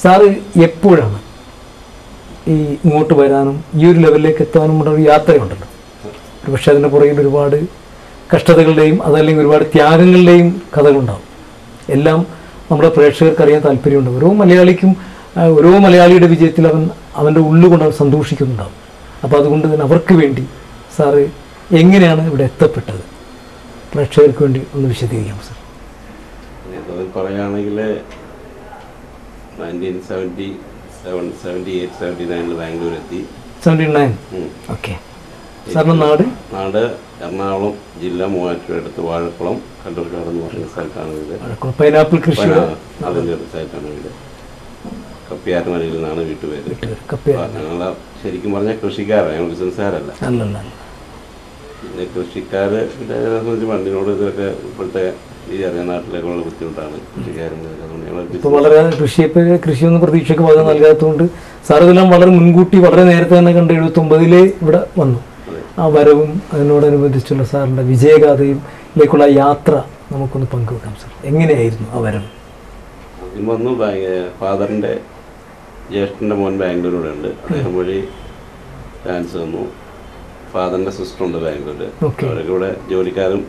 Sir എപ്പോഴാണ് ഈ ഇങ്ങോട്ട് വരാനും ഈ ഒരു ലെവലിലേക്ക് എത്താനും കൂടെ ഒരു യാത്രയുണ്ടല്ലോ, ഒരു പക്ഷേ അതിൻ്റെ പുറകിൽ ഒരുപാട് കഷ്ടതകളുടെയും അതല്ലെങ്കിൽ ഒരുപാട് ത്യാഗങ്ങളുടെയും കഥകളുണ്ടാവും. എല്ലാം നമ്മുടെ പ്രേക്ഷകർക്ക് അറിയാൻ താല്പര്യമുണ്ട്. ഓരോ മലയാളിയുടെ വിജയത്തിൽ അവൻ്റെ ഉള്ളുകൊണ്ട് അവൻ സന്തോഷിക്കുന്നുണ്ടാവും. അപ്പോൾ അതുകൊണ്ട് തന്നെ അവർക്ക് വേണ്ടി സാറ് എങ്ങനെയാണ് ഇവിടെ എത്തപ്പെട്ടത്, പ്രേക്ഷകർക്ക് വേണ്ടി ഒന്ന് വിശദീകരിക്കാം സാർ. പറയുകയാണെങ്കിൽ 1978-79 ബാംഗ്ലൂർ എത്തി. 79. ഓക്കെ. സാറിൻ്റെ നാട് എറണാകുളം ജില്ല, മൂവാറ്റുപുഴ അടുത്ത് വാഴക്കുളം കണ്ടൂർക്കാട് എന്ന് പറയുന്ന സ്ഥലത്താണ് വീട്. പൈനാപ്പിൾ കൃഷി അതിൻ്റെ ഒരു സ്ഥലത്താണ് വീട്. കപ്പിയാർമലയിൽ നിന്നാണ് വീട്ടുപേര്. ഞങ്ങൾ ശരിക്കും പറഞ്ഞാൽ കൃഷിക്കാരാണ്, ഞങ്ങൾ ബിസിനസ്സുകാരല്ല. പിന്നെ കൃഷിക്കാര് സംബന്ധിച്ച് മണ്ണിനോട് ഇതൊക്കെ ഇപ്പോഴത്തെ ഈ അറിയാൻ നാട്ടിലേക്കുള്ള ബുദ്ധിമുട്ടാണ് കൃഷിക്കാരും. ഇപ്പോൾ വളരെ കൃഷിയൊന്നും പ്രതീക്ഷയ്ക്ക് വക നൽകാത്തതുകൊണ്ട് സാർ ഇതെല്ലാം വളരെ മുൻകൂട്ടി വളരെ നേരത്തെ തന്നെ കണ്ട് 79 ഇവിടെ വന്നു. ആ വരവും അതിനോടനുബന്ധിച്ചുള്ള സാറിൻ്റെ വിജയഗാഥയിലേക്കുള്ള യാത്ര നമുക്കൊന്ന് പങ്കുവെക്കാം സാർ. എങ്ങനെയായിരുന്നു ആ വരവ്? വന്നു ഫാദറിൻ്റെ ജ്യേഷ്ഠൻ്റെ മോൻ ബാംഗ്ലൂരിലൂടെ ഉണ്ട്. അദ്ദേഹം വഴി ചാൻസ് വന്നു. ഫാദറിൻ്റെ സിസ്റ്ററുണ്ട് ബാംഗ്ലൂർ. അവരൊക്കെ ഇവിടെ ജോലിക്കാരും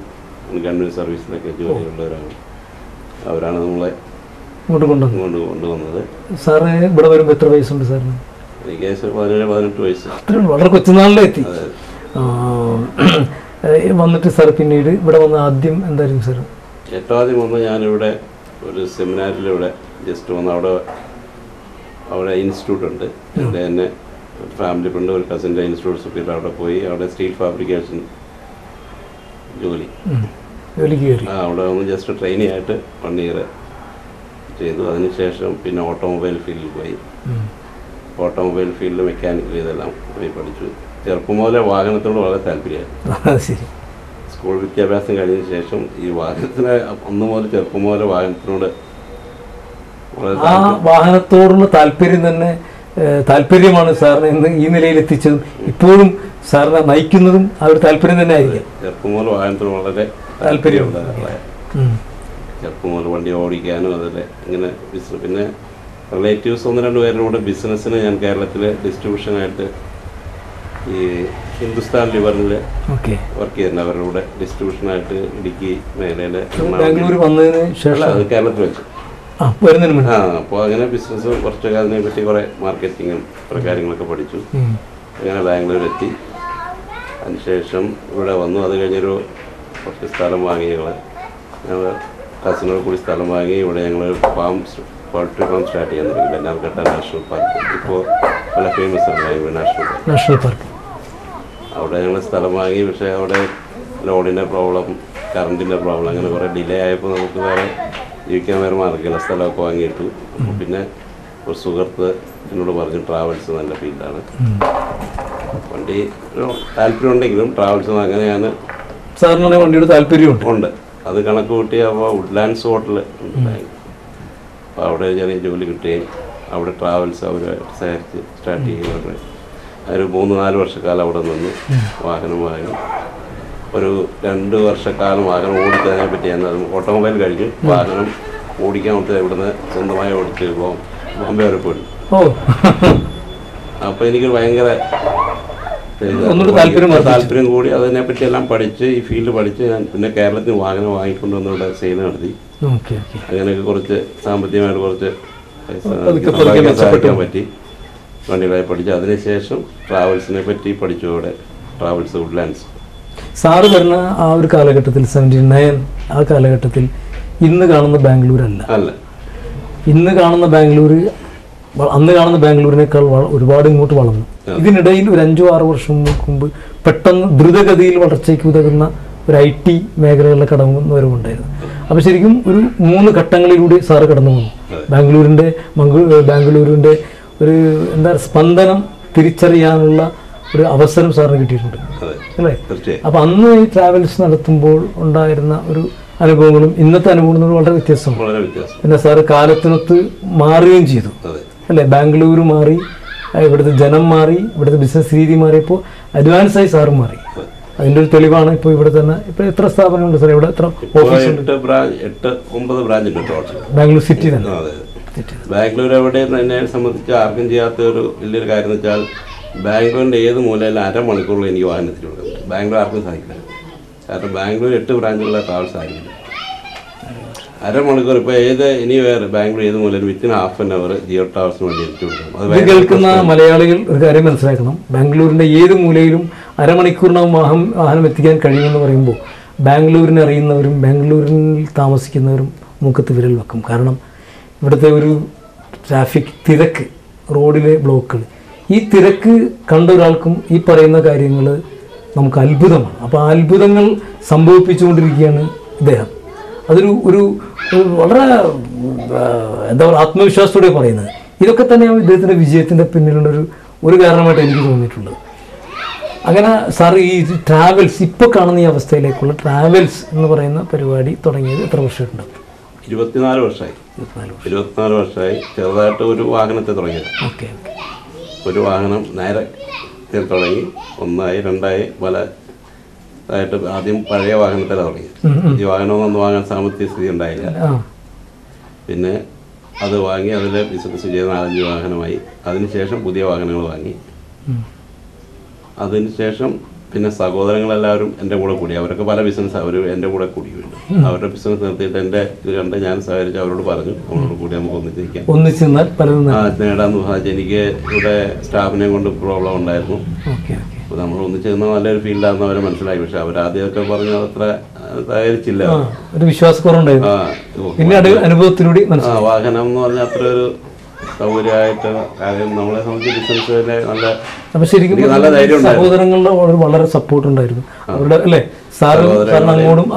ഗവൺമെൻറ് സർവീസിലൊക്കെ ജോലിയുള്ളവരാണ്. അവരാണ് നമ്മളെ ഇങ്ങോട്ട് കൊണ്ടുവന്നത്. സാറ് ഇവിടെ വരുമ്പോൾ എത്ര വയസ്സുണ്ട് സാറിന്? എനിക്ക് 17-18 വയസ്സ്. വളരെ കൊച്ചുനാളിലെത്തി വന്നിട്ട് സാർ പിന്നീട് ഇവിടെ വന്ന ആദ്യം എന്തായിരുന്നു സാർ? ഏറ്റവും ആദ്യം വന്ന് ഞാനിവിടെ ഒരു സെമിനാറിലിവിടെ ജസ്റ്റ് വന്ന് അവിടെ ഇൻസ്റ്റിറ്റ്യൂട്ട് ഉണ്ട്. ഇവിടെ തന്നെ ഫാമിലി ഫ്രണ്ട് ഒരു കസിൻ്റെ ഇൻസ്റ്റിറ്റ്യൂട്ട് സുപ്പീരിയർ അവിടെ പോയി അവിടെ സ്റ്റീൽ ഫാബ്രിക്കേഷൻ ജോലിക്ക് അവിടെ വന്ന് ജസ്റ്റ് ട്രെയിനിങ് ആയിട്ട് 1 ഇയർ ചെയ്തു. അതിനുശേഷം പിന്നെ ഓട്ടോമൊബൈൽ ഫീൽഡിൽ പോയി. ഓട്ടോമൊബൈൽ ഫീൽഡിൽ മെക്കാനിക്കൽ ഇതെല്ലാം പോയി പഠിച്ചു. ചെറുപ്പം മുതലേ വാഹനത്തോട് വളരെ താല്പര്യമായിരുന്നു. സ്കൂൾ വിദ്യാഭ്യാസം കഴിഞ്ഞതിന് ശേഷം ഈ വാഹനത്തിന് അന്ന് മുതൽ ചെറുപ്പം മുതലേ വാഹനത്തിനോട് വാഹനത്തോടുള്ള താല്പര്യമാണ് സാറിനെ ഇന്ന് ഈ നിലയിൽ എത്തിച്ചതും ഇപ്പോഴും സാറിനെ നയിക്കുന്നതും ആ ഒരു താല്പര്യം തന്നെ ആയിരിക്കും. ചെറുപ്പം മുതൽ വാഹനത്തിന് വളരെ താല്പര്യമുണ്ട്. ചെറുപ്പം മുതൽ വണ്ടി ഓടിക്കാനും അതല്ലേ ഇങ്ങനെ ബിസിനസ്. പിന്നെ റിലേറ്റീവ്സ് 1-2 പേരുടെ ബിസിനസ്സിന് ഞാൻ കേരളത്തിൽ ഡിസ്ട്രിബ്യൂഷനായിട്ട് ഈ ഹിന്ദുസ്ഥാൻ ലിവറിൽ വർക്ക് ചെയ്യുന്നുണ്ട്. അവരുടെ കൂടെ ഡിസ്ട്രിബ്യൂഷനായിട്ട് ഇടുക്കി മേഖലയിലെ ബാംഗ്ലൂർ വന്നതിന് ശേഷം അത് കേരളത്തിൽ വെച്ചു. അപ്പോൾ അങ്ങനെ ബിസിനസ് കുറച്ചൊക്കെ അതിനെ പറ്റി കുറേ മാർക്കറ്റിങ്ങും കുറേ കാര്യങ്ങളൊക്കെ പഠിച്ചു. അങ്ങനെ ബാംഗ്ലൂരെത്തി. അതിനുശേഷം ഇവിടെ വന്നു. അത് കഴിഞ്ഞൊരു കുറച്ച് സ്ഥലം വാങ്ങി ഞങ്ങൾ കസിനോട് കൂടി സ്ഥലം വാങ്ങി ഇവിടെ ഞങ്ങൾ പോൾട്രി ഫാം സ്റ്റാർട്ട് ചെയ്യാൻ തുടങ്ങി. Bannerghatta national park. ഇപ്പോൾ പല ഫേമസ് ആണ് ബാംഗ്ലൂർ നാഷണൽ പാർക്ക്. അവിടെ ഞങ്ങൾ സ്ഥലം വാങ്ങി. പക്ഷേ അവിടെ ലോഡിൻ്റെ പ്രോബ്ലം, കറണ്ടിൻ്റെ പ്രോബ്ലം, അങ്ങനെ കുറേ ഡിലേ ആയപ്പോൾ നമുക്ക് ജീവിക്കാൻ വേറെ മാർഗ്ഗമില്ല. സ്ഥലമൊക്കെ വാങ്ങിയിട്ടു. പിന്നെ ഒരു സുഹൃത്ത് എന്നോട് പറഞ്ഞു ട്രാവൽസ് നല്ല ഫീൽഡാണ്, വണ്ടി താല്പര്യം ഉണ്ടെങ്കിലും ട്രാവൽസ് അങ്ങനെ ഞാൻ സാറിന് വണ്ടിയുടെ താല്പര്യമുണ്ട്. അത് കണക്ക് കൂട്ടി അപ്പോൾ വുഡ്ലാൻഡ്സ് ഹോട്ടൽ ഉണ്ടായി. അപ്പോൾ അവിടെ ചെറിയ ജോലി കിട്ടുകയും അവിടെ ട്രാവൽസ് അവർ സഹകരിച്ച് സ്റ്റാർട്ട് ചെയ്യുകയാണ്. ഒരു 3-4 വർഷക്കാലം അവിടെ നിന്ന് വാഹനം വാങ്ങി. ഒരു 2 വർഷക്കാലം വാഹനം ഓടിച്ചതിനെ പറ്റി ഞാൻ ഓട്ടോമൊബൈൽ കഴിഞ്ഞു. വാഹനം ഓടിക്കാൻ കൊടുത്ത് ഇവിടുന്ന് സ്വന്തമായി ഓടിച്ച് ബോംബെ വരെ പോയി. അപ്പോൾ എനിക്ക് ഭയങ്കര താല്പര്യം കൂടി. അതിനെപ്പറ്റി എല്ലാം പഠിച്ച് ഈ ഫീൽഡ് പഠിച്ച് ഞാൻ പിന്നെ കേരളത്തിൽ വാഹനം വാങ്ങിക്കൊണ്ട് വന്ന് ഇവിടെ സെയിൽ നടത്തി. അങ്ങനെയൊക്കെ കുറച്ച് സാമ്പത്തികമായിട്ട് കുറച്ച് സഹായിക്കാൻ പറ്റി. വണ്ടികളായി പഠിച്ചു. അതിനുശേഷം ട്രാവൽസിനെ പറ്റി പഠിച്ചു. അവിടെ ട്രാവൽസ് വുഡ്ലാൻഡ്സ്. സാറ് വരുന്ന ആ ഒരു കാലഘട്ടത്തിൽ 79 ആ കാലഘട്ടത്തിൽ ഇന്ന് കാണുന്ന ബാംഗ്ലൂരല്ല. ഇന്ന് കാണുന്ന ബാംഗ്ലൂർ അന്ന് കാണുന്ന ബാംഗ്ലൂരിനേക്കാൾ ഒരുപാട് ഇങ്ങോട്ട് വളർന്നു. ഇതിനിടയിൽ ഒരു 5-6 വർഷം മുമ്പ് പെട്ടെന്ന് ദ്രുതഗതിയിൽ വളർച്ചയ്ക്ക് ഉതകുന്ന ഒരു IT മേഖലകളിലെ കടന്നുവരവുണ്ടായിരുന്നു. അപ്പോൾ ശരിക്കും ഒരു 3 ഘട്ടങ്ങളിലൂടെ സാറ് കടന്നു വന്നു. ബാംഗ്ലൂരിൻ്റെ ഒരു സ്പന്ദനം തിരിച്ചറിയാനുള്ള ഒരു അവസരം സാറിന് കിട്ടിയിട്ടുണ്ട് അല്ലേ? അപ്പം അന്ന് ഈ ട്രാവൽസ് നടത്തുമ്പോൾ ഉണ്ടായിരുന്ന ഒരു അനുഭവങ്ങളും ഇന്നത്തെ അനുഭവങ്ങളും വളരെ വ്യത്യസ്തമാണ്. പിന്നെ സാറ് കാലത്തിനൊത്ത് മാറുകയും ചെയ്തു അല്ലേ? ബാംഗ്ലൂർ മാറി, ഇവിടുത്തെ ജനം മാറി, ഇവിടുത്തെ ബിസിനസ് രീതി മാറിയപ്പോൾ അഡ്വാൻസായി സാറ് മാറി. അതിൻ്റെ ഒരു തെളിവാണ് ഇപ്പോൾ ഇവിടെ തന്നെ. ഇപ്പോൾ എത്ര സ്ഥാപനമുണ്ട് സാർ ഇവിടെ? എത്ര ഓഫീസുണ്ട്? 8-9 ബ്രാഞ്ച് ബാംഗ്ലൂർ സിറ്റി തന്നെ. ബാംഗ്ലൂർ എവിടെ എന്നെ സംബന്ധിച്ച് ആർക്കും ചെയ്യാത്ത ഒരു വലിയൊരു കാര്യം എന്ന് വെച്ചാൽ ബാംഗ്ലൂരിൻ്റെ ഏത് മൂലയിൽ അരമണിക്കൂറിൽ എനിക്ക് വാഹനത്തിൽ കൊടുക്കുന്നത്. ബാംഗ്ലൂർ ആർക്കും സാധിക്കില്ല. കാരണം ബാംഗ്ലൂർ 8 ബ്രാഞ്ചുള്ള ട്രാവൽസ് ആയിരിക്കില്ല. അരമണിക്കൂർ ഇപ്പോൾ ഇനി വേറെ ബാംഗ്ലൂർ ഏത് മൂലം within half an hour Jio ട്രാവൽസിന് വേണ്ടി എത്തിച്ചു കൊടുക്കും. അത് കേൾക്കുന്ന മലയാളികൾ ഒരു കാര്യം മനസ്സിലാക്കണം. ബാംഗ്ലൂരിൻ്റെ ഏത് മൂലയിലും അരമണിക്കൂറിനകം വാഹനം എത്തിക്കാൻ കഴിയുമെന്ന് പറയുമ്പോൾ ബാംഗ്ലൂരിനെ അറിയുന്നവരും ബാംഗ്ലൂരിൽ താമസിക്കുന്നവരും മുഖത്ത് വിരൽ വെക്കും. കാരണം ഇവിടുത്തെ ഒരു ട്രാഫിക് തിരക്ക്, റോഡിലെ ബ്ലോക്കുകൾ, ഈ തിരക്ക് കണ്ട ഒരാൾക്കും ഈ പറയുന്ന കാര്യങ്ങൾ നമുക്ക് അത്ഭുതമാണ്. അപ്പോൾ ആ അത്ഭുതങ്ങൾ സംഭവിപ്പിച്ചുകൊണ്ടിരിക്കുകയാണ് ഇദ്ദേഹം. അതൊരു ഒരു വളരെ എന്താ പറയുക, ആത്മവിശ്വാസത്തോടെ പറയുന്നത്. ഇതൊക്കെ തന്നെയാണ് ഇദ്ദേഹത്തിൻ്റെ വിജയത്തിൻ്റെ പിന്നിലുള്ളൊരു ഒരു കാരണമായിട്ട് എനിക്ക് തോന്നിയിട്ടുള്ളത്. അങ്ങനെ സാർ ഈ ട്രാവൽസ് ഇപ്പോൾ കാണുന്ന ഈ അവസ്ഥയിലേക്കുള്ള ട്രാവൽസ് എന്ന് പറയുന്ന പരിപാടി തുടങ്ങിയത് എത്ര വർഷമായിട്ടുണ്ടാവും? 24 വർഷമായി. 24 വർഷമായി. ചെറുതായിട്ട് ഒരു വാഹനത്തെ തുടങ്ങിയത്. ഓക്കെ. ഒരു വാഹനം നേരെ തുടങ്ങി, 1ആയി 2ആയി പല ആയിട്ട്. ആദ്യം പഴയ വാഹനത്തിലാണ് തുടങ്ങി. ഈ വാഹനമൊന്നും വാങ്ങാൻ സാമ്പത്തിക സ്ഥിതി ഉണ്ടായില്ല. പിന്നെ അത് വാങ്ങി അതിൽ ബിസിനസ് ചെയ്ത് 4-5 വാഹനമായി. അതിനുശേഷം പുതിയ വാഹനങ്ങൾ വാങ്ങി. അതിനുശേഷം പിന്നെ സഹോദരങ്ങളെല്ലാവരും എൻ്റെ കൂടെ കൂടി. അവരൊക്കെ പല ബിസിനസ് അവർ എൻ്റെ കൂടെ കൂടി വീണ്ടും അവരുടെ ബിസിനസ് നിർത്തിയിട്ട് എൻ്റെ ഇത് കണ്ട് ഞാൻ സഹകരിച്ച് അവരോട് പറഞ്ഞു, അവരോട് കൂടി നമുക്ക് നേടാമെന്ന് സാധിച്ചു. എനിക്ക് ഇവിടെ സ്റ്റാഫിനെ കൊണ്ട് പ്രോബ്ലം ഉണ്ടായിരുന്നു. അപ്പോൾ നമ്മൾ ഒന്നിച്ച് നിന്നാൽ നല്ലൊരു ഫീൽഡാണെന്ന് അവരെ മനസ്സിലായി. പക്ഷെ അവരാദ്യമൊക്കെ പറഞ്ഞു അത്ര സഹകരിച്ചില്ല, ഒരു വിശ്വാസക്കുറവുണ്ടായിരുന്നു. വാഹനം എന്ന് പറഞ്ഞാൽ അത്ര ഒരു സൗകര്യമായിട്ട് കാര്യം നമ്മളെ സംബന്ധിച്ച് ബിസിനസ്സിലെ നല്ല. അപ്പൊ ശരിക്കും നല്ല ധൈര്യം സഹോദരങ്ങളുടെ വളരെ സപ്പോർട്ട് ഉണ്ടായിരുന്നു അവരുടെ, അല്ലേ? അങ്ങോട്ടും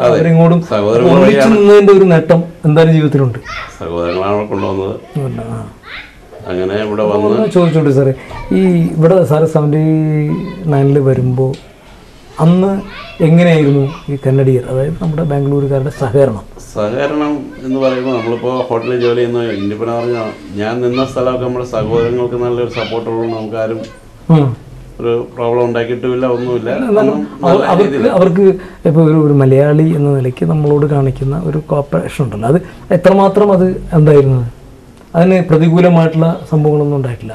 അവരിങ്ങോട്ടും നിന്നതിന്റെ ഒരു നേട്ടം എന്തായാലും ജീവിതത്തിലുണ്ട്. സഹോദരങ്ങളാണ് കൊണ്ടുവന്നത്. അങ്ങനെ ഇവിടെ വന്ന് ചോദിച്ചോട്ടെ സാറേ, ഈ ഇവിടെ സാറ് 79 വരുമ്പോൾ അന്ന് എങ്ങനെയായിരുന്നു ഈ കന്നഡിയർ, അതായത് നമ്മുടെ ബാംഗ്ലൂരുകാരുടെ സഹകരണം എന്ന് പറയുമ്പോൾ നമ്മളിപ്പോൾ ഹോട്ടലിൽ ജോലി ചെയ്യുന്ന ഇന്നിപ്പോൾ പറഞ്ഞാൽ ഞാൻ നിന്ന സ്ഥലമൊക്കെ നമ്മുടെ സഹോദരങ്ങൾക്ക് നല്ലൊരു സപ്പോർട്ടുള്ളൂ. നമുക്കാരും ഒരു പ്രോബ്ലം ഉണ്ടാക്കിയിട്ടുമില്ല, ഒന്നുമില്ല. അവർക്ക് ഇപ്പോൾ ഒരു മലയാളി എന്ന നിലയ്ക്ക് നമ്മളോട് കാണിക്കുന്ന ഒരു കോപ്പറേഷൻ ഉണ്ടല്ലോ, അത് എത്രമാത്രം അത് എന്തായിരുന്നു? അതിന് പ്രതികൂലമായിട്ടുള്ള സംഭവങ്ങളൊന്നും ഉണ്ടായിട്ടില്ല.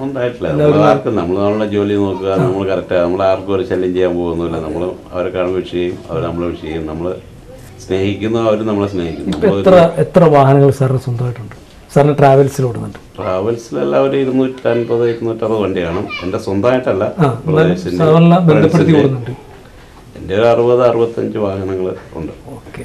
നമ്മൾ നമ്മളുടെ ജോലി നോക്കുക, നമ്മൾ കറക്റ്റ്, നമ്മൾ ആർക്കും ഒരു ശല്യം ചെയ്യാൻ പോകുന്നില്ല. നമ്മൾ അവരെ കാണുമ്പോൾ വിഷ് ചെയ്യും, അവർ നമ്മളെ വിഷ് ചെയ്യും. നമ്മൾ സ്നേഹിക്കുന്നു, അവർ നമ്മളെ സ്നേഹിക്കുന്നു. എത്ര വാഹനങ്ങൾ സാറിന് സ്വന്തമായിട്ടുണ്ട്? സാറിന് ട്രാവൽസിലോടുന്നുണ്ട്? ട്രാവൽസിലെല്ലാം ഒരു 250-260 വണ്ടി കാണും. എൻ്റെ സ്വന്തമായിട്ടല്ല, ബന്ധപ്പെടുത്തി കൊടുക്കുന്നുണ്ട്. എൻ്റെ ഒരു 60-65 വാഹനങ്ങൾ ഉണ്ട്. ഓക്കെ.